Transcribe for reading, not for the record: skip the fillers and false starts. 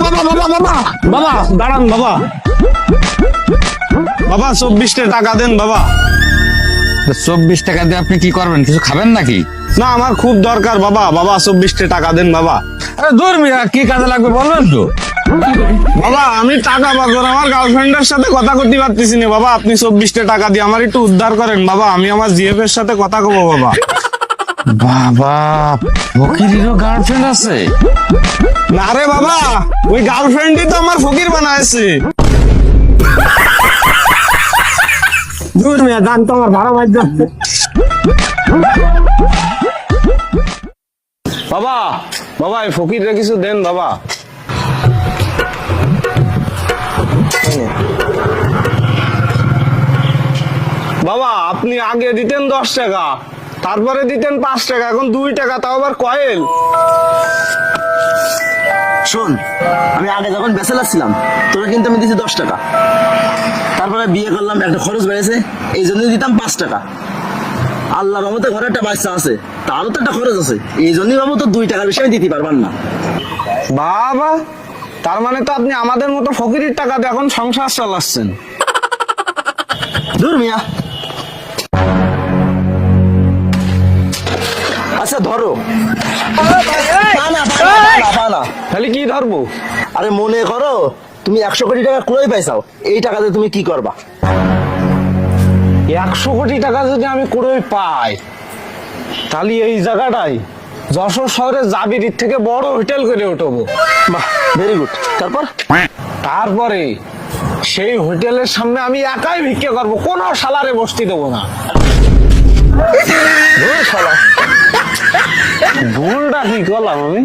বাবা বাবা বাবা বাবা দাঁড়ান বাবা, বাবা 24টা টাকা দেন বাবা। 24 টাকা দিয়ে আপনি কি করবেন? কিছু খাবেন নাকি? না আমার খুব দরকার বাবা, বাবা 24টা টাকা দেন বাবা। আরে দূর মিয়া, কি কাজে লাগবে বলবেন তো? বাবা আমি টাকা পাবো না, আমার গার্লফ্রেন্ডের সাথে কথা করতে পারতেছি না বাবা, আপনি 24টা টাকা দিয়ে আমার একটু উদ্ধার করেন বাবা, আমি আমার জিএফ এর সাথে কথা কব বাবা। বাবা, ফকিরেরও গার্লফ্রেন্ড আছে? না রে বাবা, ওই গার্লফ্রেন্ডই তো আমার ফকির বানাইছে। দূর মিয়া, দান তো আমার ভাড়া মাইর দাও। বাবা বাবা এই ফকিররে কিছু দেন বাবা। বাবা আপনি আগে দিতেন 10 টাকা, তারপরে দিতেন 5 টাকা, এখন 2 টাকা, তাও আবার কয়েল। শোন, আমি আগে যখন ব্যাচেলার ছিলাম তোরা কিন্তু আমি দিয়েছি 10 টাকা, তারপরে বিয়ে করলাম, একটা খরচ বেড়েছে, এই জন্য দিতাম 5 টাকা। আল্লাহর রহমতে ঘরে একটা বাচ্চা আছে, তারও তো একটা খরচ আছে, এই জন্যই বাবু তো 2 টাকার বেশি আমি দিতে পারবান না। বাবা তার মানে তো আপনি আমাদের মতো ফকিরের টাকা দিয়ে এখন সংসার চালাচ্ছেন। দূর মিয়া। আচ্ছা ধরো। পা না, পা না। তাহলে কি ধরবো? আরে মনে করো তুমি 100 কোটি টাকা ক্রয় পাইছাও, এই টাকাতে তুমি কি করবা? 100 কোটি টাকা যদি আমি কুড়োই পাই, তাহলে এই জায়গাটাই যশোর শহরে জাবিরির থেকে বড় হোটেল করে উঠবো। বাহ, ভেরি গুড। তারপর তারপরে সেই হোটেলের সামনে আমি একাই ভিক্ষা করবো, কোনো সালারে বসতে দেবো না। ধুর শালা। ভুলটা কি করলাম আমি?